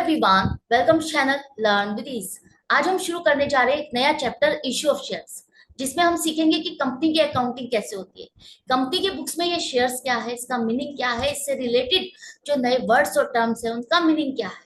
Everyone, welcome channel learn with ease. आज हम शुरू करने जा रहे हैं एक नया चैप्टर इश्यू ऑफ शेयर्स, जिसमें हम सीखेंगे कि कंपनी की अकाउंटिंग कैसे होती है, कंपनी के बुक्स में ये शेयर्स क्या है, इसका मीनिंग क्या है, इससे रिलेटेड जो नए वर्ड्स और टर्म्स है उनका मीनिंग क्या है,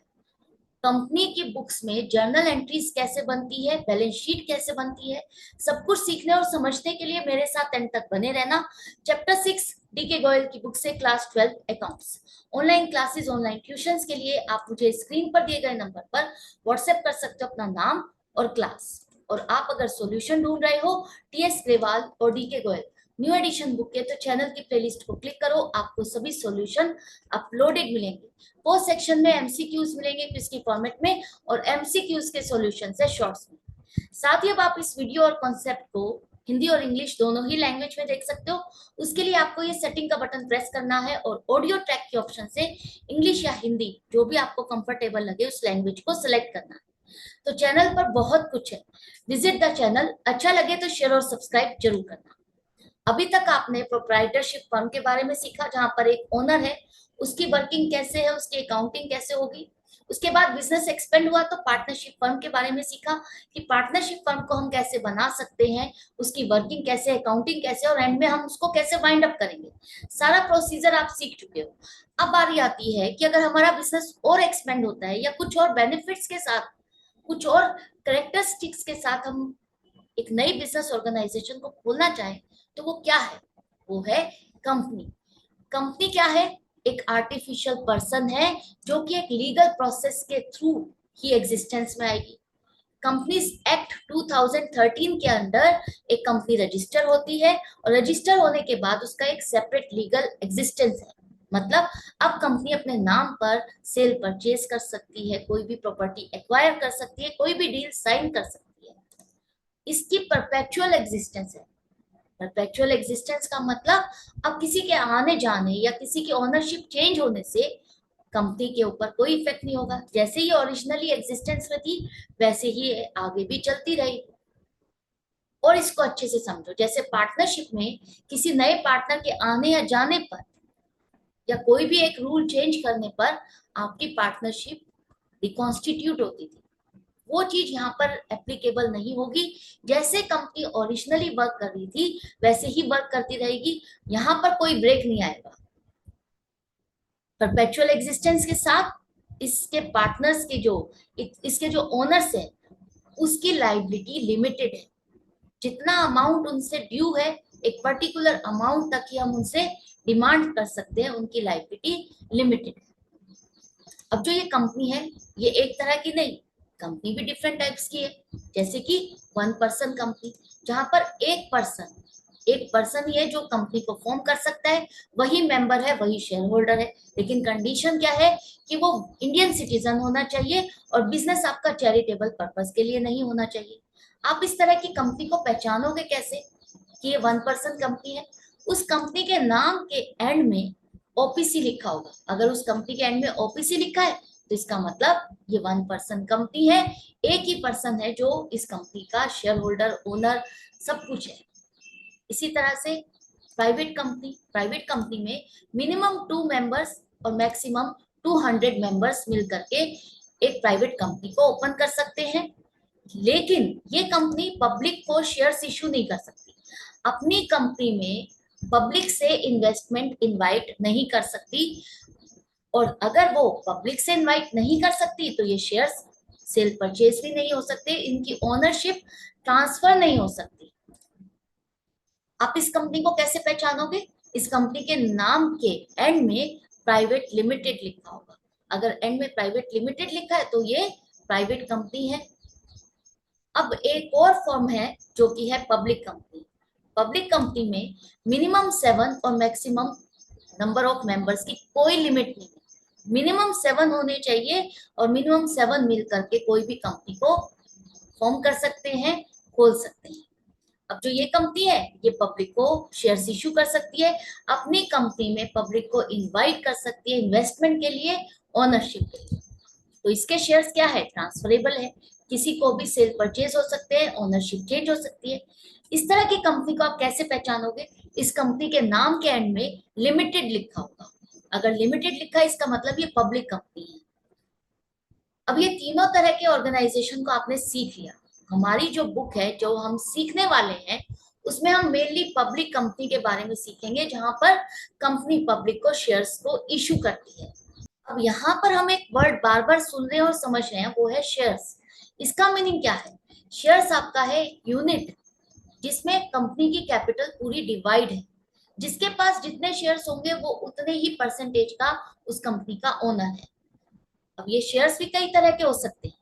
कंपनी की बुक्स में जर्नल एंट्रीज कैसे बनती है, बैलेंस शीट कैसे बनती है। सब कुछ सीखने और समझने के लिए मेरे साथ एंड तक बने रहना। चैप्टर 6 डीके गोयल की बुक से class 12 accounts. Online classes, online tuitions के लिए आप मुझे स्क्रीन पर दिए गए नंबर पर व्हाट्सएप कर सकते हो अपना नाम और क्लास। और आप अगर सॉल्यूशन ढूंढ रहे हो टीएस ग्रेवाल और DK Goyal new edition book के, तो चैनल की प्लेलिस्ट को क्लिक करो, आपको सभी सॉल्यूशन अपलोडेड मिलेंगे। पोस्ट सेक्शन में एमसीक्यूज मिलेंगे क्विज की फॉर्मेट में और एमसीक्यूज के सॉल्यूशन है शॉर्ट्स में। साथ ही अब आप इस वीडियो और कॉन्सेप्ट को हिंदी और इंग्लिश दोनों ही लैंग्वेज में देख सकते हो। उसके लिए आपको ये सेटिंग का बटन प्रेस करना है और ऑडियो ट्रैक के ऑप्शन से इंग्लिश या हिंदी जो भी आपको कंफर्टेबल लगे उस लैंग्वेज को सिलेक्ट करना है। तो चैनल पर बहुत कुछ है, विजिट द चैनल। अच्छा लगे तो शेयर और सब्सक्राइब जरूर करना। अभी तक आपने प्रोप्राइटरशिप फर्म के बारे में सीखा, जहां पर एक ओनर है, उसकी वर्किंग कैसे है, उसकी अकाउंटिंग कैसे होगी। उसके बाद बिजनेस एक्सपेंड हुआ तो पार्टनरशिप फर्म के बारे में सीखा कि पार्टनरशिप फर्म को हम कैसे बना सकते हैं, उसकी वर्किंग कैसे, अकाउंटिंग कैसे, और एंड में हम उसको कैसे वाइंड अप करेंगे। सारा प्रोसीजर आप सीख चुके हो। अब बारी आती है कि अगर हमारा बिजनेस और एक्सपेंड होता है या कुछ और बेनिफिट्स के साथ, कुछ और करेक्टरिस्टिक्स के साथ हम एक नई बिजनेस ऑर्गेनाइजेशन को खोलना चाहें, तो वो क्या है? वो है कंपनी। कंपनी क्या है? एक आर्टिफिशियल पर्सन है जो कि एक लीगल प्रोसेस के थ्रू ही एग्जिस्टेंस में आएगी। कंपनीज एक्ट 2013 के अंडर एक कंपनी रजिस्टर होती है और रजिस्टर होने के बाद उसका एक सेपरेट लीगल एग्जिस्टेंस है। मतलब अब कंपनी अपने नाम पर सेल परचेज कर सकती है, कोई भी प्रॉपर्टी एक्वायर कर सकती है, कोई भी डील साइन कर सकती है। इसकी परपेचुअल एग्जिस्टेंस है। परपेचुअल एग्जिस्टेंस का मतलब अब किसी के आने जाने या किसी की ओनरशिप चेंज होने से कंपनी के ऊपर कोई इफेक्ट नहीं होगा। जैसे ही ओरिजिनली एग्जिस्टेंस में थी वैसे ही आगे भी चलती रही। और इसको अच्छे से समझो, जैसे पार्टनरशिप में किसी नए पार्टनर के आने या जाने पर या कोई भी एक रूल चेंज करने पर आपकी पार्टनरशिप रिकॉन्स्टिट्यूट होती थी, वो चीज यहाँ पर एप्लीकेबल नहीं होगी। जैसे कंपनी ओरिजिनली वर्क कर रही थी वैसे ही वर्क करती रहेगी, यहाँ पर कोई ब्रेक नहीं आएगा। परपेचुअल एग्जिस्टेंस के साथ इसके पार्टनर्स के जो इसके जो ओनर्स है उसकी लाइबिलिटी लिमिटेड है। जितना अमाउंट उनसे ड्यू है एक पर्टिकुलर अमाउंट तक ही हम उनसे डिमांड कर सकते हैं, उनकी लाइबिलिटी लिमिटेड है। अब जो ये कंपनी है ये एक तरह की नहीं, कंपनी भी डिफरेंट टाइप्स की है। जैसे कि 1 पर्सन कंपनी, जहां पर एक पर्सन ही है जो कंपनी को फॉर्म कर सकता है, वही मेंबर है, वही शेयर होल्डर है। लेकिन कंडीशन क्या है कि वो इंडियन सिटीजन होना चाहिए और बिजनेस आपका चैरिटेबल पर्पस के लिए नहीं होना चाहिए। आप इस तरह की कंपनी को पहचानोगे कैसे कि ये 1 पर्सन कंपनी है? उस कंपनी के नाम के एंड में ओपीसी लिखा होगा। अगर उस कंपनी के एंड में ओपीसी लिखा है तो इसका मतलब ये 1 पर्सन कंपनी है, एक ही पर्सन है जो इस कंपनी का शेयर होल्डर, ओनर, सब कुछ है। इसी तरह से प्राइवेट कंपनी में मिनिमम 2 मेंबर्स और मैक्सिमम 200 मेंबर्स मिल करके एक प्राइवेट कंपनी को ओपन कर सकते हैं। लेकिन ये कंपनी पब्लिक को शेयर्स इशू नहीं कर सकती। अपनी कंपनी में पब्लिक से इन्वेस्टमेंट इनवाइट नहीं कर सकती, और अगर वो पब्लिक से इनवाइट नहीं कर सकती तो ये शेयर्स सेल परचेज भी नहीं हो सकते, इनकी ओनरशिप ट्रांसफर नहीं हो सकती। आप इस कंपनी को कैसे पहचानोगे? इस कंपनी के नाम के एंड में प्राइवेट लिमिटेड लिखा होगा। अगर एंड में प्राइवेट लिमिटेड लिखा है तो ये प्राइवेट कंपनी है। अब एक और फॉर्म है जो कि है पब्लिक कंपनी। पब्लिक कंपनी में मिनिमम 7 और मैक्सिमम नंबर ऑफ मेंबर्स की कोई लिमिट नहीं है। मिनिमम 7 होने चाहिए और मिनिमम 7 मिल करके कोई भी कंपनी को फॉर्म कर सकते हैं, खोल सकते हैं। अब जो ये कंपनी है ये पब्लिक को शेयर्स इशू कर सकती है, अपनी कंपनी में पब्लिक को इनवाइट कर सकती है इन्वेस्टमेंट के लिए, ओनरशिप के लिए। तो इसके शेयर्स क्या है? ट्रांसफरेबल है, किसी को भी सेल परचेज हो सकते हैं, ओनरशिप चेंज हो सकती है। इस तरह की कंपनी को आप कैसे पहचानोगे? इस कंपनी के नाम के एंड में लिमिटेड लिखा होगा। अगर लिमिटेड लिखा है इसका मतलब ये पब्लिक कंपनी है। अब ये तीनों तरह के ऑर्गेनाइजेशन को आपने सीख लिया। हमारी जो बुक है, जो हम सीखने वाले हैं, उसमें हम मेनली पब्लिक कंपनी के बारे में सीखेंगे, जहां पर कंपनी पब्लिक को शेयर्स को इशू करती है। अब यहाँ पर हम एक वर्ड बार बार सुन रहे हैं और समझ रहे हैं, वो है शेयर्स। इसका मीनिंग क्या है? शेयर्स आपका है यूनिट जिसमें कंपनी की कैपिटल पूरी डिवाइड है। जिसके पास जितने शेयर्स होंगे वो उतने ही परसेंटेज का उस कंपनी का ओनर है। अब ये शेयर्स भी कई तरह के हो सकते हैं।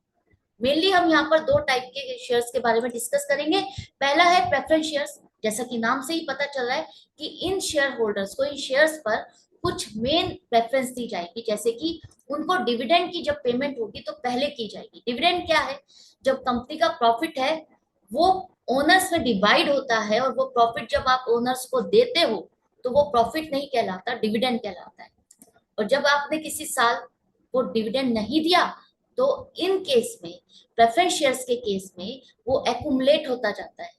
मेनली हम यहाँ पर दो टाइप के शेयर्स के बारे में डिस्कस करेंगे। पहला है प्रेफरेंस शेयर्स। जैसा कि नाम से ही पता चल रहा है कि इन शेयर होल्डर्स को, इन शेयर्स पर कुछ मेन प्रेफरेंस दी जाएगी, जैसे कि उनको डिविडेंड की जब पेमेंट होगी तो पहले की जाएगी। डिविडेंड क्या है? जब कंपनी का प्रॉफिट है वो ओनर्स में डिवाइड होता है, और वो प्रॉफिट जब आप ओनर्स को देते हो तो वो प्रॉफिट नहीं कहलाता, डिविडेंड कहलाता है। और जब आपने किसी साल वो डिविडेंड नहीं दिया तो इन केस में, प्रेफरेंस शेयर्स के केस में, वो एक्यूमुलेट होता जाता है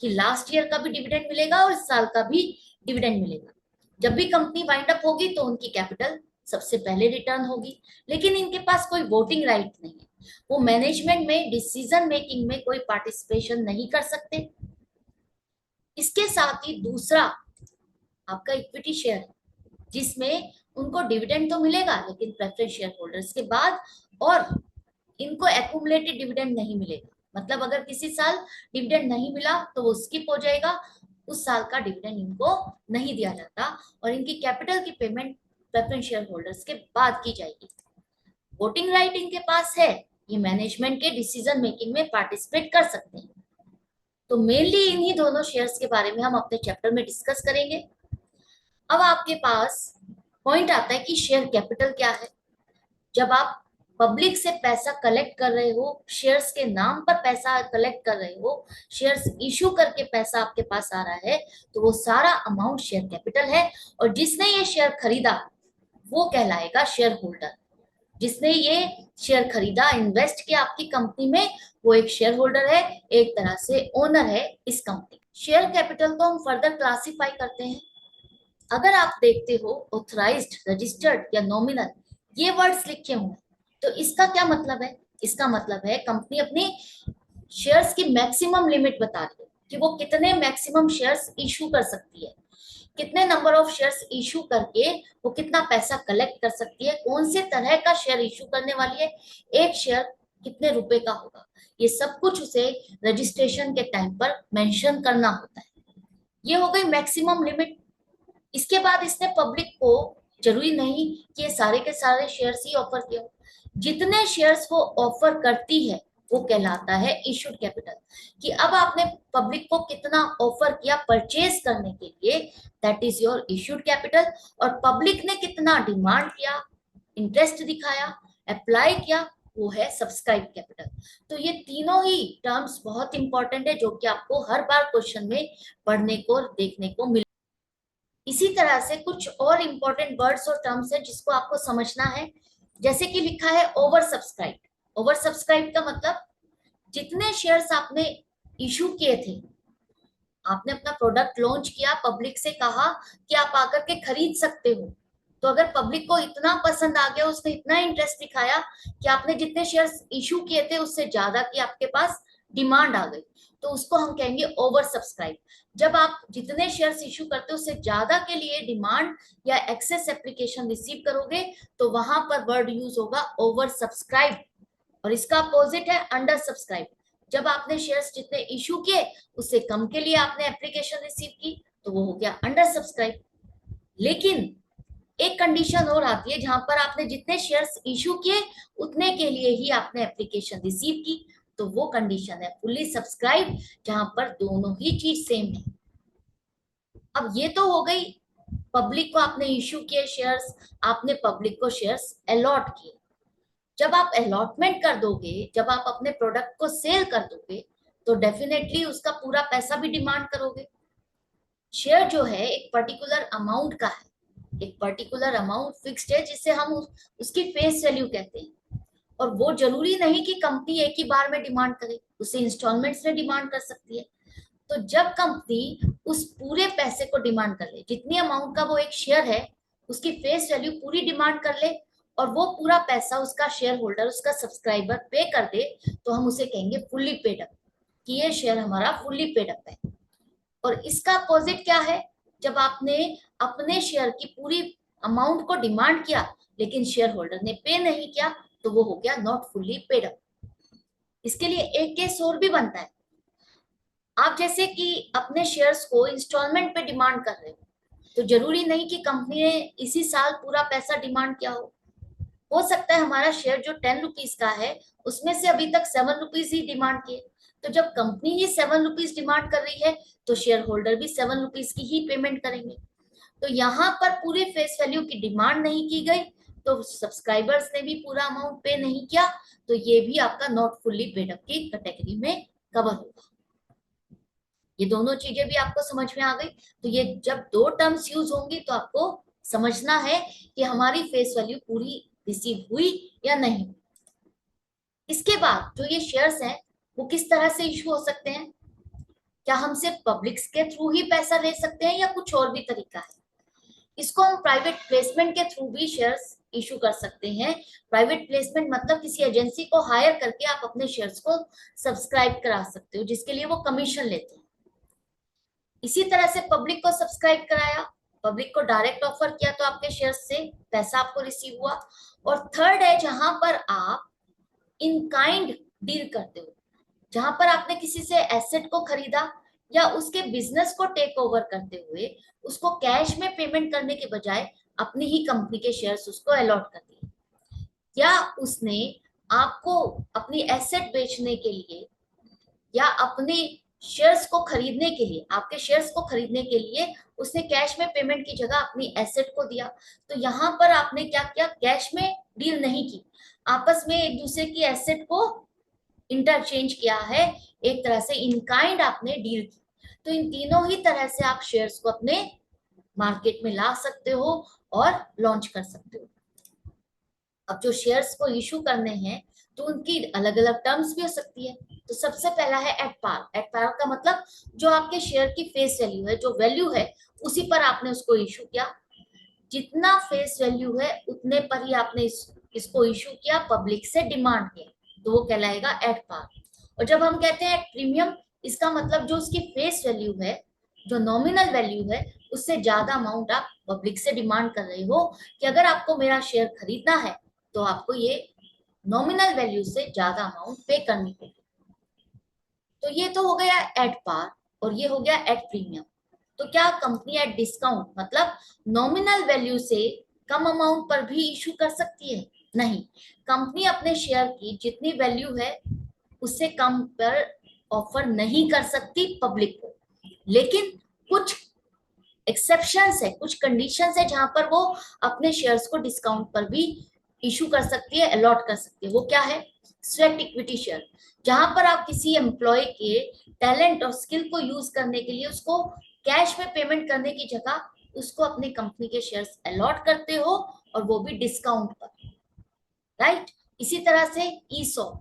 कि लास्ट ईयर का भी डिविडेंड मिलेगा और इस साल का भी डिविडेंड मिलेगा। जब भी कंपनी वाइंड अप होगी तो उनकी कैपिटल सबसे पहले रिटर्न होगी, लेकिन इनके पास कोई वोटिंग राइट नहीं है। वो मैनेजमेंट में, डिसीजन मेकिंग में कोई पार्टिसिपेशन नहीं कर सकते। इसके साथ ही दूसरा आपका इक्विटी शेयर है, जिसमें उनको डिविडेंड तो मिलेगा लेकिन प्रेफरेंस शेयर होल्डर्स के बाद, और इनको एक्यूमुलेटेड डिविडेंड नहीं मिलेगा। मतलब अगर किसी साल डिविडेंड नहीं मिला तो वो स्किप हो जाएगा, उस साल का डिविडेंड इनको नहीं दिया जाता, और इनकी कैपिटल की पेमेंट प्रेफरेंस शेयर होल्डर्स के बाद की जाएगी। वोटिंग राइट इनके पास है, ये मैनेजमेंट के डिसीजन मेकिंग में पार्टिसिपेट कर सकते हैं। तो मेनली इन्हीं दोनों शेयर्स के बारे में हम अपने चैप्टर में डिस्कस करेंगे। अब आपके पास पॉइंट आता है कि शेयर कैपिटल क्या है। जब आप पब्लिक से पैसा कलेक्ट कर रहे हो, शेयर्स के नाम पर पैसा कलेक्ट कर रहे हो, शेयर्स इशू करके पैसा आपके पास आ रहा है, तो वो सारा अमाउंट शेयर कैपिटल है। और जिसने ये शेयर खरीदा वो कहलाएगा शेयर होल्डर। जिसने ये शेयर खरीदा, इन्वेस्ट किया आपकी कंपनी में, वो एक शेयर होल्डर है, एक तरह से ओनर है इस कंपनी। शेयर कैपिटल को हम फर्दर क्लासिफाई करते हैं। अगर आप देखते हो ऑथराइज्ड, रजिस्टर्ड या नॉमिनल, ये वर्ड्स लिखे हुए, तो इसका क्या मतलब है? इसका मतलब है कंपनी अपनी शेयर्स की मैक्सिमम लिमिट बता रही है कि वो कितने मैक्सिमम शेयर्स इशू कर सकती है, कितने नंबर ऑफ शेयर्स इशू करके वो कितना पैसा कलेक्ट कर सकती है, कौन से तरह का शेयर इशू करने वाली है, एक शेयर कितने रुपए का होगा। ये सब कुछ उसे रजिस्ट्रेशन के टाइम पर मेंशन करना होता है। ये हो गई मैक्सिमम लिमिट। इसके बाद इसने पब्लिक को, जरूरी नहीं कि ये सारे के सारे शेयर्स ही ऑफर किए हो, जितने शेयर्स वो ऑफर करती है वो कहलाता है इशूड कैपिटल। कि अब आपने पब्लिक को कितना ऑफर किया परचेज करने के लिए, that is your issued capital. और पब्लिक ने कितना डिमांड किया, इंटरेस्ट दिखाया, अप्लाई किया, वो है सब्सक्राइब कैपिटल। तो ये तीनों ही टर्म्स बहुत इंपॉर्टेंट है, जो कि आपको हर बार क्वेश्चन में पढ़ने को, देखने को मिले। इसी तरह से कुछ और इंपॉर्टेंट वर्ड्स और टर्म्स है जिसको आपको समझना है। जैसे कि लिखा है ओवर सब्सक्राइब। ओवर सब्सक्राइब का मतलब, जितने शेयर्स आपने इशू किए थे, आपने अपना प्रोडक्ट लॉन्च किया, पब्लिक से कहा कि आप आकर के खरीद सकते हो, तो अगर पब्लिक को इतना पसंद आ गया, उसने इतना इंटरेस्ट दिखाया कि आपने जितने शेयर्स इशू किए थे उससे ज्यादा की आपके पास डिमांड आ गई, तो उसको हम कहेंगे ओवर सब्सक्राइब। जब आप जितने शेयर्स इशू करते हो उससे ज्यादा के लिए डिमांड या एक्सेस एप्लीकेशन रिसीव करोगे, तो वहां पर वर्ड यूज होगा ओवर सब्सक्राइब। और इसका अपोजिट है अंडर सब्सक्राइब। जब आपने शेयर्स जितने इशू किए उससे कम के लिए आपने एप्लीकेशन रिसीव की, तो वो हो गया अंडर सब्सक्राइब। लेकिन एक कंडीशन और आती है, जहां पर आपने जितने शेयर्स इशू किए उतने के लिए ही आपने एप्लीकेशन रिसीव की, तो वो कंडीशन है फुल्ली सब्सक्राइब, जहां पर दोनों ही चीज सेम है। अब ये तो हो गई, पब्लिक को आपने इशू किए शेयर्स, आपने पब्लिक को शेयर्स अलॉट किए। जब आप अलॉटमेंट कर दोगे, जब आप अपने प्रोडक्ट को सेल कर दोगे, तो डेफिनेटली उसका पूरा पैसा भी डिमांड करोगे। शेयर जो है एक पर्टिकुलर अमाउंट का है, एक पर्टिकुलर अमाउंट फिक्स्ड है, जिसे हम उसकी फेस वैल्यू कहते हैं। और वो जरूरी नहीं कि कंपनी एक ही बार में डिमांड करे, उसे इंस्टॉलमेंट्स में डिमांड कर सकती है। तो जब कंपनी उस पूरे पैसे को डिमांड कर ले, जितनी अमाउंट का वो एक शेयर है, उसकी फेस वैल्यू पूरी डिमांड कर ले, और वो पूरा पैसा उसका शेयर होल्डर, उसका सब्सक्राइबर पे कर दे, तो हम उसे कहेंगे फुल्ली पेड अप, कि ये शेयर हमारा फुल्ली पेड अप है। और इसका अपोजिट क्या है? जब आपने अपने शेयर की पूरी अमाउंट को डिमांड किया लेकिन शेयर होल्डर ने पे नहीं किया, तो वो हो गया नॉट फुल्ली पेड अप। इसके लिए एक केस और भी बनता है। आप जैसे कि अपने शेयर्स को इंस्टॉलमेंट पे डिमांड कर रहे हो, तो जरूरी नहीं कि कंपनी ने इसी साल पूरा पैसा डिमांड किया हो सकता है हमारा शेयर जो 10 रुपीज का है उसमें से अभी तक 7 रुपीज ही डिमांड किए। तो जब कंपनी ही 7 रुपीज डिमांड कर रही है, तो शेयर होल्डर भी 7 रुपीज की ही पेमेंट करेंगे। तो यहाँ पर पूरे फेस वैल्यू की डिमांड नहीं की गई, तो सब्सक्राइबर्स ने भी पूरा अमाउंट पे नहीं किया, तो ये भी आपका नॉट फुल्ली पेड अप की कैटेगरी में कवर होगा। ये दोनों चीजें भी आपको समझ में आ गई। तो ये जब दो टर्म्स यूज होंगी तो आपको समझना है कि हमारी फेस वैल्यू पूरी रिसीव हुई या नहीं। इसके बाद जो ये शेयर्स हैं वो किस तरह से इशू हो सकते हैं? क्या हम सिर्फ पब्लिक्स के थ्रू ही पैसा ले सकते हैं या कुछ और भी तरीका है? इसको हम प्राइवेट प्लेसमेंट के थ्रू भी शेयर्स इशू कर सकते हैं। प्राइवेट प्लेसमेंट मतलब किसी एजेंसी को हायर करके आप अपने शेयर्स को सब्सक्राइब करा सकते हो, जिसके लिए वो कमीशन लेते हैं। इसी तरह से पब्लिक को सब्सक्राइब कराया, पब्लिक को डायरेक्ट ऑफर किया, तो आपके शेयर से पैसा आपको रिसीव हुआ। और थर्ड है जहां पर आप इन काइंड डील करते हो, जहां पर आपने किसी से एसेट को खरीदा या उसके बिजनेस को टेक ओवर करते हुए उसको कैश में पेमेंट करने के बजाय अपनी ही कंपनी के शेयर्स उसको अलॉट कर दिए, या उसने आपको अपनी एसेट बेचने के लिए या अपने शेयर्स को खरीदने के लिए, आपके शेयर्स को खरीदने के लिए उसने कैश में पेमेंट की जगह अपनी एसेट को दिया। तो यहाँ पर आपने क्या किया? कैश में डील नहीं की, आपस में एक दूसरे की एसेट को इंटरचेंज किया है, एक तरह से इन काइंड आपने डील की। तो इन तीनों ही तरह से आप शेयर्स को अपने मार्केट में ला सकते हो और लॉन्च कर सकते हो। अब जो शेयर्स को इशू करने हैं तो उनकी अलग अलग टर्म्स भी हो सकती है। तो सबसे पहला है एट पार। एट पार का मतलब जो आपके शेयर की फेस वैल्यू है, जो वैल्यू है उसी पर आपने उसको इशू किया। जितना फेस वैल्यू है उतने पर ही आपने इसको इशू किया, पब्लिक से डिमांड किया, तो वो कहलाएगा एट पार। और जब हम कहते हैं एट प्रीमियम, इसका मतलब जो उसकी फेस वैल्यू है, जो नॉमिनल वैल्यू है, उससे ज्यादा अमाउंट आप पब्लिक से डिमांड कर रहे हो कि अगर आपको मेरा शेयर खरीदना है तो आपको ये नॉमिनल वैल्यू से ज्यादा अमाउंट पे करनी पड़ेगी। तो ये तो हो गया एट पार और ये हो गया एट प्रीमियम। तो क्या कंपनी एट डिस्काउंट मतलब नॉमिनल वैल्यू से कम अमाउंट पर भी इशू कर सकती है? नहीं, कंपनी अपने शेयर की जितनी वैल्यू है उससे कम पर ऑफर नहीं कर सकती पब्लिक को। लेकिन कुछ एक्सेप्शंस है, कुछ कंडीशंस है जहां पर वो अपने शेयर्स को डिस्काउंट पर भी इशू कर सकती है, अलॉट कर सकती है। वो क्या है? स्वेट इक्विटी शेयर, जहां पर आप किसी एम्प्लॉय के टैलेंट और स्किल को यूज करने के लिए उसको कैश में पेमेंट करने की जगह उसको अपनी कंपनी के शेयर्स अलॉट करते हो, और वो भी डिस्काउंट पर, राइट। इसी तरह से ईसॉप,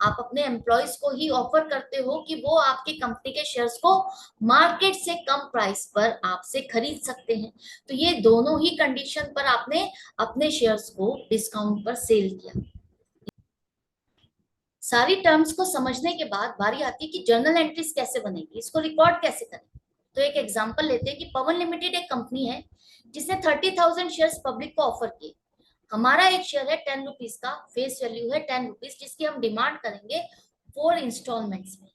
आप अपने एम्प्लॉयज को ही ऑफर करते हो कि वो आपकी कंपनी के शेयर्स को मार्केट से कम प्राइस पर आपसे खरीद सकते हैं। तो ये दोनों ही कंडीशन पर आपने अपने शेयर्स को डिस्काउंट पर सेल किया। सारी टर्म्स को समझने के बाद बारी आती है कि जर्नल एंट्रीज कैसे बनेगी, इसको रिकॉर्ड कैसे करें। तो एक एग्जांपल लेते हैं कि पवन लिमिटेड एक कंपनी है जिसने 30,000 शेयर्स पब्लिक को ऑफर किए। हमारा एक शेयर है 10 रुपीज का, फेस वैल्यू है 10 रुपीज, जिसकी हम डिमांड करेंगे 4 इंस्टॉलमेंट्स में।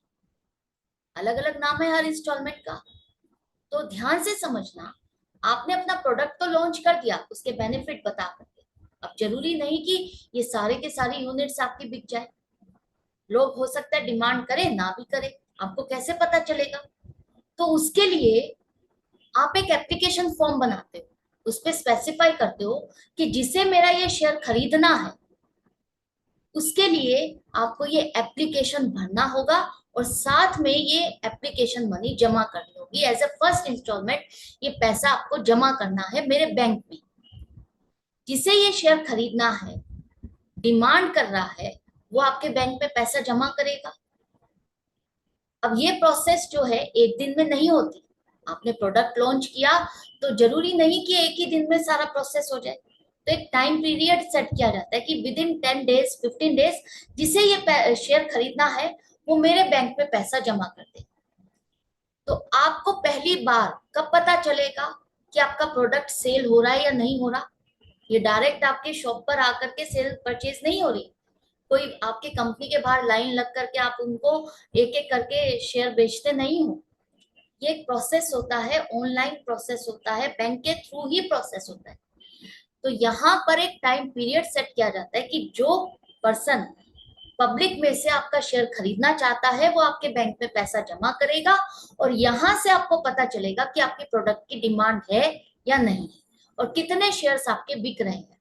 अलग अलग नाम है हर इंस्टॉलमेंट का। तो ध्यान से समझना, आपने अपना प्रोडक्ट तो लॉन्च कर दिया उसके बेनिफिट बता करके। अब जरूरी नहीं कि ये सारे के सारे यूनिट्स आपकी बिक जाए, लोग हो सकता है डिमांड करे ना भी करे, आपको कैसे पता चलेगा? तो उसके लिए आप एक एप्लीकेशन फॉर्म बनाते हो, उस पर स्पेसिफाई करते हो कि जिसे मेरा ये शेयर खरीदना है उसके लिए आपको ये एप्लीकेशन भरना होगा, और साथ में ये एप्लीकेशन मनी जमा करनी होगी एज ए फर्स्ट इंस्टॉलमेंट। ये पैसा आपको जमा करना है मेरे बैंक में। जिसे ये शेयर खरीदना है, डिमांड कर रहा है, वो आपके बैंक में पैसा जमा करेगा। अब ये प्रोसेस जो है एक दिन में नहीं होती। आपने प्रोडक्ट लॉन्च किया तो जरूरी नहीं कि एक ही दिन में सारा प्रोसेस हो जाए। तो एक टाइम पीरियड सेट किया जाता है कि विद इन 10 डेज 15 डेज जिसे ये शेयर खरीदना है वो मेरे बैंक में पैसा जमा कर दे। तो आपको पहली बार कब पता चलेगा कि आपका प्रोडक्ट सेल हो रहा है या नहीं हो रहा? ये डायरेक्ट आपके शॉप पर आकर के सेल परचेज नहीं हो रही, कोई आपके कंपनी के बाहर लाइन लग करके आप उनको एक एक करके शेयर बेचते नहीं हो। ये एक प्रोसेस होता है, ऑनलाइन प्रोसेस होता है, बैंक के थ्रू ही प्रोसेस होता है। तो यहाँ पर एक टाइम पीरियड सेट किया जाता है कि जो पर्सन पब्लिक में से आपका शेयर खरीदना चाहता है वो आपके बैंक में पैसा जमा करेगा और यहाँ से आपको पता चलेगा कि आपके प्रोडक्ट की डिमांड है या नहीं है और कितने शेयर्स आपके बिक रहे हैं।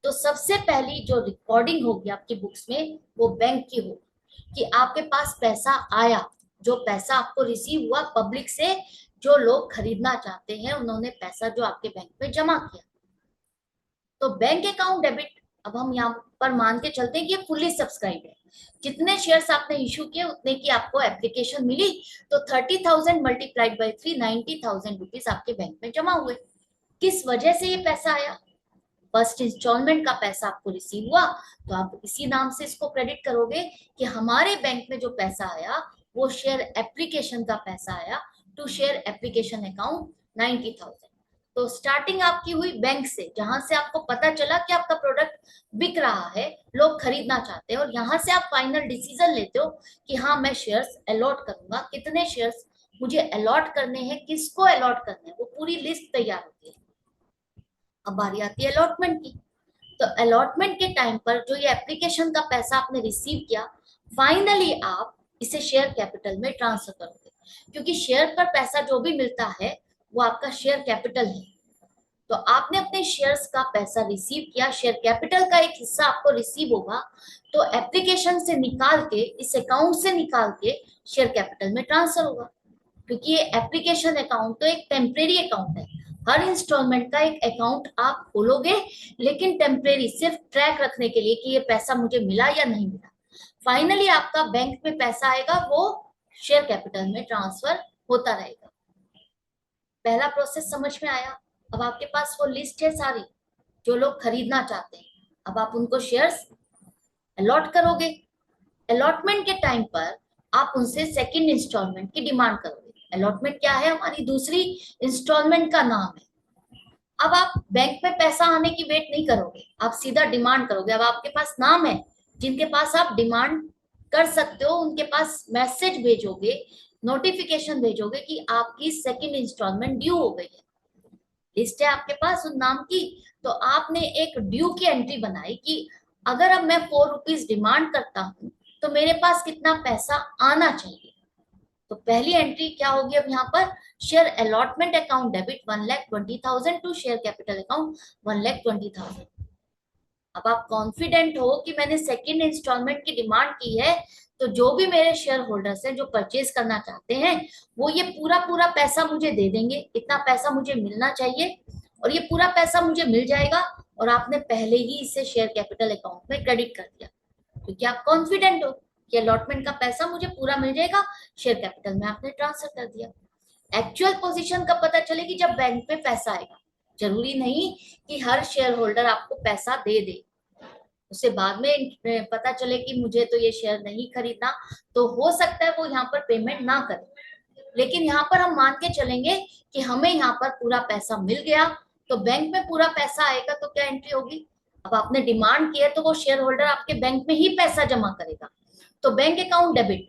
तो सबसे पहली जो रिकॉर्डिंग होगी आपकी बुक्स में वो बैंक की होगी कि आपके पास पैसा आया, जो पैसा आपको रिसीव हुआ पब्लिक से, जो लोग खरीदना चाहते हैं उन्होंने पैसा जो आपके बैंक में जमा किया। तो बैंक अकाउंट डेबिट, अब हम यहाँ पर मान के चलते हैं कि ये फुल्ली सब्सक्राइब है, जितने शेयर्स आपने इशू किए उतने की आपको एप्लीकेशन मिली, तो 30,000 मल्टीप्लाइड बाई 3 90,000 रुपीज आपके बैंक में जमा हुए। किस वजह से ये पैसा आया? फर्स्ट इंस्टॉलमेंट का पैसा आपको रिसीव हुआ, तो आप इसी नाम से इसको क्रेडिट करोगे कि हमारे बैंक में जो पैसा आया वो शेयर एप्लीकेशन का पैसा आया, टू शेयर एप्लीकेशन अकाउंट 90,000। तो स्टार्टिंग आपकी हुई बैंक से, जहां से आपको पता चला कि आपका प्रोडक्ट बिक रहा है, लोग खरीदना चाहते हैं, और यहाँ से आप फाइनल डिसीजन लेते हो कि हाँ मैं शेयर्स अलॉट करूंगा, कितने शेयर्स मुझे अलॉट करने हैं, किसको अलॉट करने हैं, वो पूरी लिस्ट तैयार होती है। अब बारी आती है अलॉटमेंट की। तो अलॉटमेंट के टाइम पर जो ये एप्लीकेशन का पैसा आपने रिसीव किया, फाइनली आप इसे शेयर कैपिटल में ट्रांसफर करोगे, क्योंकि शेयर पर पैसा जो भी मिलता है वो आपका शेयर कैपिटल है। तो आपने अपने शेयर्स का पैसा रिसीव किया, शेयर कैपिटल का एक हिस्सा आपको रिसीव होगा, तो एप्लीकेशन से निकाल के, इस अकाउंट से निकाल के शेयर कैपिटल में ट्रांसफर होगा, क्योंकि ये एप्लीकेशन अकाउंट तो एक टेम्परेरी अकाउंट है। हर इंस्टॉलमेंट का एक अकाउंट आप खोलोगे, लेकिन टेम्परेरी, सिर्फ ट्रैक रखने के लिए कि ये पैसा मुझे मिला या नहीं मिला। फाइनली आपका बैंक में पैसा आएगा, वो शेयर कैपिटल में ट्रांसफर होता रहेगा। पहला प्रोसेस समझ में आया? अब आपके पास वो लिस्ट है सारी, जो लोग खरीदना चाहते हैं, अब आप उनको शेयर्स अलॉट करोगे। अलॉटमेंट के टाइम पर आप उनसे सेकंड इंस्टॉलमेंट की डिमांड करोगे। अलॉटमेंट क्या है? हमारी दूसरी इंस्टॉलमेंट का नाम है। अब आप बैंक में पैसा आने की वेट नहीं करोगे, आप सीधा डिमांड करोगे। अब आपके पास नाम है जिनके पास आप डिमांड कर सकते हो, उनके पास मैसेज भेजोगे, नोटिफिकेशन भेजोगे कि आपकी सेकंड इंस्टॉलमेंट ड्यू हो गई है। लिस्ट है आपके पास उन नाम की, तो आपने एक ड्यू की एंट्री बनाई कि अगर अब मैं 4 रुपीज डिमांड करता हूँ तो मेरे पास कितना पैसा आना चाहिए। तो पहली एंट्री क्या होगी अब यहाँ पर? Share allotment account debit 1,20,000 to share capital account 1,20,000। अब आप कॉन्फिडेंट हो कि मैंने सेकंड इंस्टॉलमेंट की डिमांड की है, तो जो भी मेरे शेयर होल्डर्स हैं जो परचेज करना चाहते हैं वो ये पूरा पूरा पैसा मुझे दे देंगे, इतना पैसा मुझे मिलना चाहिए, और ये पूरा पैसा मुझे मिल जाएगा, और आपने पहले ही इसे शेयर कैपिटल अकाउंट में क्रेडिट कर दिया, क्योंकि आप कॉन्फिडेंट हो कि अलॉटमेंट का पैसा मुझे पूरा मिल जाएगा, शेयर कैपिटल में आपने ट्रांसफर कर दिया। एक्चुअल पोजीशन कब पता चलेगी? जब बैंक में पैसा आएगा। जरूरी नहीं कि हर शेयर होल्डर आपको पैसा दे दे, उसे बाद में पता चले कि मुझे तो ये शेयर नहीं खरीदना, तो हो सकता है वो यहाँ पर पेमेंट ना करे। लेकिन यहाँ पर हम मान के चलेंगे कि हमें यहाँ पर पूरा पैसा मिल गया, तो बैंक में पूरा पैसा आएगा, तो क्या एंट्री होगी? अब आपने डिमांड की है तो वो शेयर होल्डर आपके बैंक में ही पैसा जमा करेगा। तो bank account debit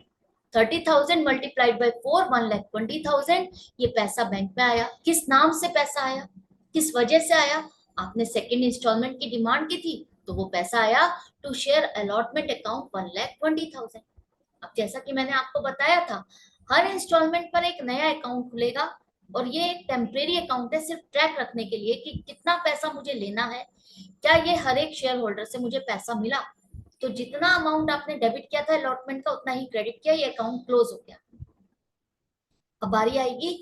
30,000 multiplied by 4 1,20,000, ये पैसा बैंक में आया। किस नाम से पैसा आया, किस वजह से आया? आपने सेकंड इंस्टॉलमेंट की डिमांड की थी, तो वो पैसा आया टू शेयर अलॉटमेंट अकाउंट 1,20,000। अब जैसा कि मैंने आपको बताया था, हर इंस्टॉलमेंट पर एक नया अकाउंट खुलेगा, और ये एक टेम्परेरी अकाउंट है, सिर्फ ट्रैक रखने के लिए कि कितना पैसा मुझे लेना है, क्या ये हर एक शेयर होल्डर से मुझे पैसा मिला। तो जितना अमाउंट आपने डेबिट किया था अलॉटमेंट का, उतना ही क्रेडिट किया, ये अकाउंट क्लोज हो गया। अब बारी आएगी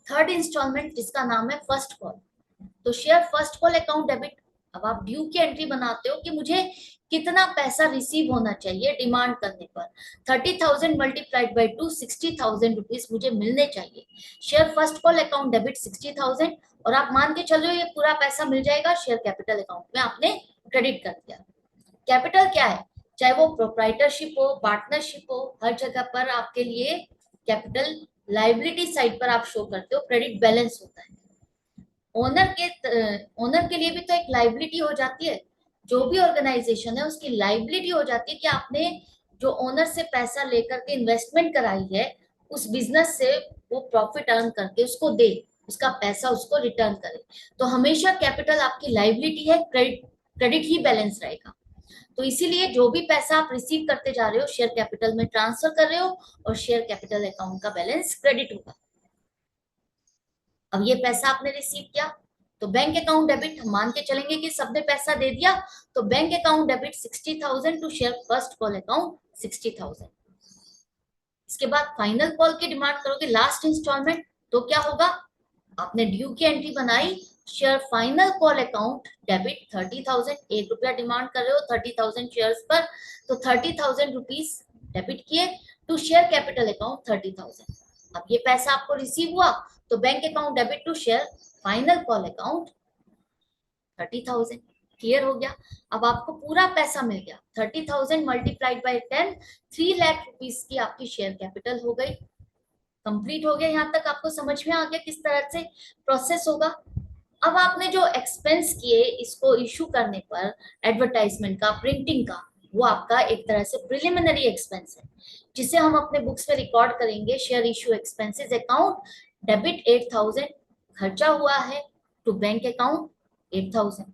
थर्ड इंस्टॉलमेंट, जिसका नाम है फर्स्ट कॉल। तो share first call account debit. अब आप ड्यू की एंट्री बनाते हो कि मुझे कितना पैसा रिसीव होना चाहिए डिमांड करने पर। 30,000 मल्टीप्लाइड बाई 2, 60,000 रुपीज मुझे मिलने चाहिए। Share first call account debit 60,000, और आप मान के चलो ये पूरा पैसा मिल जाएगा शेयर कैपिटल अकाउंट में, आपने क्रेडिट कर दिया। कैपिटल क्या है, चाहे वो प्रोप्राइटरशिप हो, पार्टनरशिप हो, हर जगह पर आपके लिए कैपिटल लाइबिलिटी साइड पर आप शो करते हो, क्रेडिट बैलेंस होता है। ओनर के लिए भी तो एक लाइबिलिटी हो जाती है, जो भी ऑर्गेनाइजेशन है उसकी लाइबिलिटी हो जाती है कि आपने जो ओनर से पैसा लेकर के इन्वेस्टमेंट कराई है उस बिजनेस से वो प्रॉफिट अर्न करके उसको दे, उसका पैसा उसको रिटर्न करे। तो हमेशा कैपिटल आपकी लाइबिलिटी है, क्रेडिट क्रेडिट ही बैलेंस रहेगा। तो इसीलिए जो भी पैसा आप रिसीव करते जा रहे हो शेयर कैपिटल में ट्रांसफर कर रहे हो, और शेयर कैपिटल अकाउंट का बैलेंस क्रेडिट होगा। अब ये पैसा आपने रिसीव किया तो बैंक अकाउंट डेबिट, हम मान के चलेंगे कि सबने पैसा दे दिया, तो bank account debit 60,000 to share first call account 60,000। इसके बाद फाइनल कॉल की डिमांड करोगे, लास्ट इंस्टॉलमेंट, तो क्या होगा, आपने ड्यू की एंट्री बनाई, share final call account debit 30,000, 1 रुपया डिमांड कर रहे हो 30,000 शेयर्स पर, तो 30,000 रुपीज डेबिट किए टू शेयर कैपिटल अकाउंट 30,000। अब ये पैसा आपको रिसीव हुआ तो bank account debit to share final call account 30,000। Clear हो गया। अब आपको पूरा पैसा मिल गया, 30,000 मल्टीप्लाइड बाई 10, 3 लाख रुपीज की आपकी शेयर कैपिटल हो गई। कंप्लीट हो गया, यहाँ तक आपको समझ में आ गया किस तरह से प्रोसेस होगा। अब आपने जो एक्सपेंस किए इसको इशू करने पर, एडवर्टाइजमेंट का, प्रिंटिंग का, वो आपका एक तरह से प्रिलिमिनरी एक्सपेंस है, जिसे हम अपने बुक्स में रिकॉर्ड करेंगे। Share issue expenses account debit 8,000, खर्चा हुआ है टू बैंक अकाउंट 8,000।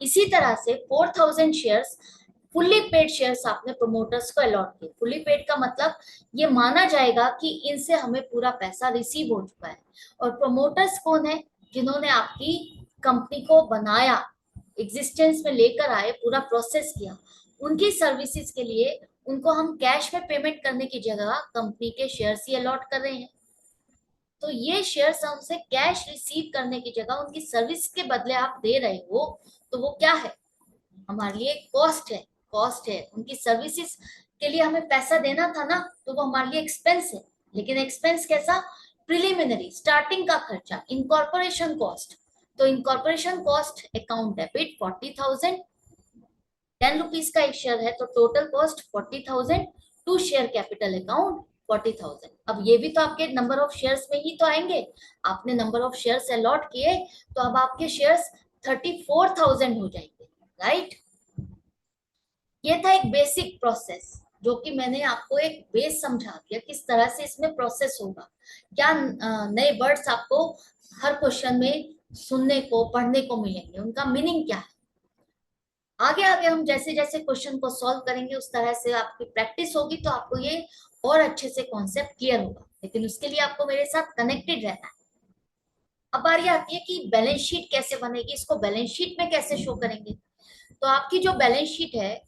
इसी तरह से 4,000 शेयर्स फुल्ली पेड शेयर्स आपने प्रोमोटर्स को अलॉट किए। फुल्ली पेड का मतलब ये माना जाएगा कि इनसे हमें पूरा पैसा रिसीव हो चुका है। और प्रोमोटर्स कौन है, जिन्होंने आपकी कंपनी को बनाया, एग्जिस्टेंस में लेकर आए, पूरा प्रोसेस किया, उनकी सर्विसेज के लिए उनको हम कैश में पेमेंट करने की जगह कंपनी के शेयर्स ही अलॉट कर रहे हैं। तो ये शेयर्स हमसे कैश रिसीव करने की जगह उनकी सर्विस के बदले आप दे रहे हो, तो वो क्या है, हमारे लिए कॉस्ट है। कॉस्ट है, उनकी सर्विसेज के लिए हमें पैसा देना था ना, तो वो हमारे लिए एक्सपेंस है। लेकिन एक्सपेंस कैसा, प्रिलिमिनरी, स्टार्टिंग का खर्चा, इनकॉर्पोरेशन कॉस्ट। तो incorporation cost account debit 40,000, 10 rupees का एक शेयर है तो total cost 40,000 to share capital account 40,000। अब ये भी तो आपके नंबर ऑफ शेयर्स में ही तो आएंगे, आपने नंबर ऑफ शेयर्स अलॉट किए तो अब आपके शेयर्स 34,000 हो जाएंगे, राइट। ये था एक बेसिक प्रोसेस, जो कि मैंने आपको एक बेस समझा दिया किस तरह से इसमें प्रोसेस होगा। क्या नए वर्ड्स आपको हर क्वेश्चन में सुनने को, पढ़ने को मिलेंगे, उनका मीनिंग क्या है। आगे आगे हम जैसे जैसे क्वेश्चन को सॉल्व करेंगे उस तरह से आपकी प्रैक्टिस होगी, तो आपको ये और अच्छे से कॉन्सेप्ट क्लियर होगा। लेकिन उसके लिए आपको मेरे साथ कनेक्टेड रहना है। अब बारी आती है कि बैलेंस शीट कैसे बनेगी, इसको बैलेंस शीट में कैसे शो करेंगे। तो आपकी जो बैलेंस शीट है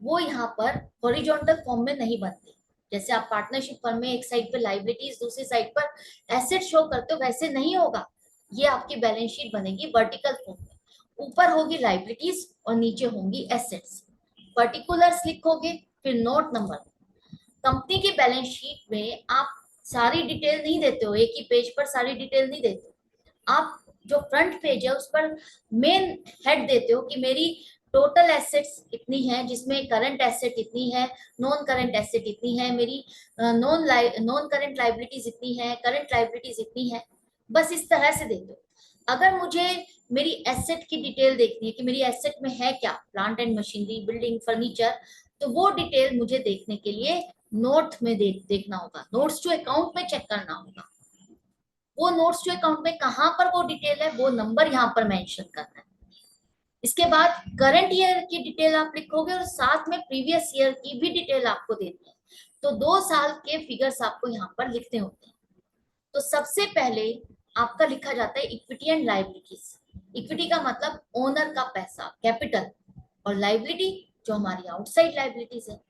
वो यहाँ पर हॉरिजॉन्टल फॉर्म में नहीं बनती। जैसे आप पार्टनरशिप फर्म में एक साइड पे लाइबिलिटीज, दूसरी साइड पर एसेट शो करते हो, वैसे नहीं होगा। ये आपकी बैलेंस शीट बनेगी वर्टिकल फॉर्म में। ऊपर होगी लाइबिलिटीज और नीचे होंगी एसेट्स। पर्टिकुलर्स लिखोगे, फिर नोट नंबर। कंपनी की बैलेंस शीट में आप सारी डिटेल नहीं देते हो, एक ही पेज पर सारी डिटेल नहीं देते हो। आप जो फ्रंट पेज है उस पर मेन हेड देते हो कि मेरी टोटल एसेट्स इतनी है, जिसमें करंट एसेट इतनी है, नॉन करंट एसेट इतनी है, मेरी नॉन करंट लाइबिलिटीज इतनी है, करंट लाइबिलिटीज इतनी है। बस इस तरह से देते हो। अगर मुझे मेरी एसेट की डिटेल देखनी है कि मेरी एसेट में है क्या, plant and machinery, building, furniture, तो वो डिटेल मुझे देखने के लिए नोट में देखना होगा, नोट्स टू अकाउंट में चेक करना होगा। वो नोट्स टू अकाउंट में कहां पर वो डिटेल है, वो नंबर यहाँ पर मेंशन करना है। इसके बाद करंट ईयर की डिटेल आप लिखोगे और साथ में प्रीवियस ईयर की भी डिटेल आपको देनी है। तो 2 साल के फिगर्स आपको यहाँ पर लिखने होते हैं। तो सबसे पहले आपका लिखा जाता है इक्विटी एंड लाइबिलिटीज। इक्विटी का मतलब ओनर का पैसा, कैपिटल, और लाइबिलिटी जो हमारी आउटसाइड लाइबिलिटीज है।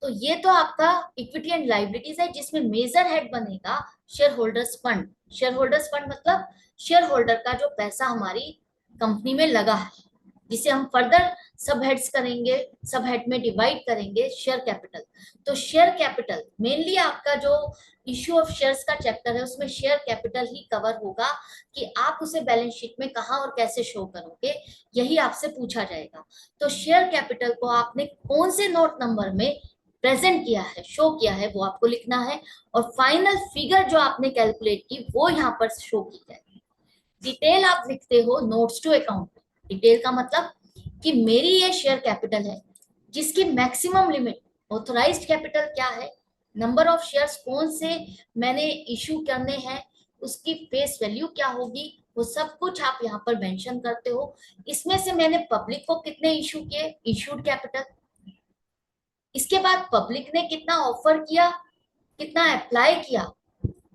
तो ये तो आपका इक्विटी एंड लाइबिलिटीज है, जिसमें मेजर हेड बनेगा share holders fund. Share holders fund मतलब शेयर होल्डर का जो पैसा हमारी कंपनी में लगा है। जिसे हम फर्दर सब हेड्स करेंगे, सब हेड में डिवाइड करेंगे शेयर कैपिटल। तो शेयर कैपिटल मेनली आपका जो इश्यू ऑफ शेयर्स का चैप्टर है उसमें शेयर कैपिटल ही कवर होगा कि आप उसे बैलेंस शीट में कहाँ और कैसे शो करोगे, यही आपसे पूछा जाएगा। तो शेयर कैपिटल को आपने कौन से नोट नंबर में प्रेजेंट किया है, शो किया है, वो आपको लिखना है। और फाइनल फिगर जो आपने कैलकुलेट की वो यहाँ पर शो की जाएगी। डिटेल आप लिखते हो नोट्स टू अकाउंट। डिटेल का मतलब कि मेरी ये शेयर कैपिटल है जिसकी मैक्सिमम लिमिट, ऑथराइज्ड कैपिटल क्या है, नंबर ऑफ शेयर्स कौन से मैंने इशू करने हैं, उसकी फेस वैल्यू क्या होगी, वो सब कुछ आप यहाँ पर मेंशन करते हो। इसमें से मैंने पब्लिक को कितने इशू किए, इशूड कैपिटल। इसके बाद पब्लिक ने कितना ऑफर किया, कितना अप्लाई किया,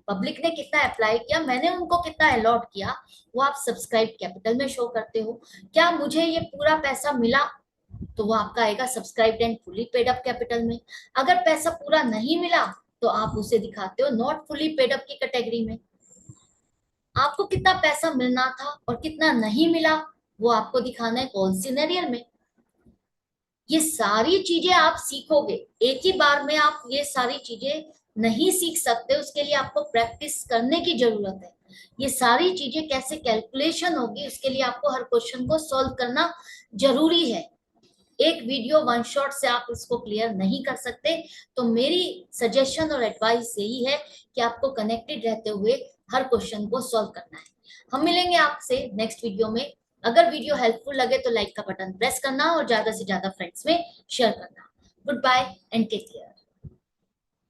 पब्लिक ने कितना अप्लाई किया, मैंने उनको कितना अलॉट किया, वो आप सब्सक्राइब कैपिटल में शो करते हो। क्या मुझे ये पूरा पैसा मिला, तो वो आपका आएगा subscribed and fully paid up capital में। अगर पैसा पूरा नहीं मिला तो आप उसे दिखाते हो नॉट फुली पेड अप की कैटेगरी में। आपको कितना पैसा मिलना था और कितना नहीं मिला वो आपको दिखाना है कौन सी सिनेरियो में। ये सारी चीजें आप सीखोगे, एक ही बार में आप ये सारी चीजें नहीं सीख सकते, उसके लिए आपको प्रैक्टिस करने की जरूरत है। ये सारी चीजें कैसे कैलकुलेशन होगी उसके लिए आपको हर क्वेश्चन को सॉल्व करना जरूरी है। एक वीडियो वन शॉट से आप इसको क्लियर नहीं कर सकते। तो मेरी सजेशन और एडवाइस यही है कि आपको कनेक्टेड रहते हुए हर क्वेश्चन को सॉल्व करना है। हम मिलेंगे आपसे नेक्स्ट वीडियो में। अगर वीडियो हेल्पफुल लगे तो लाइक का बटन प्रेस करना और ज्यादा से ज्यादा फ्रेंड्स में शेयर करना। Goodbye and take care.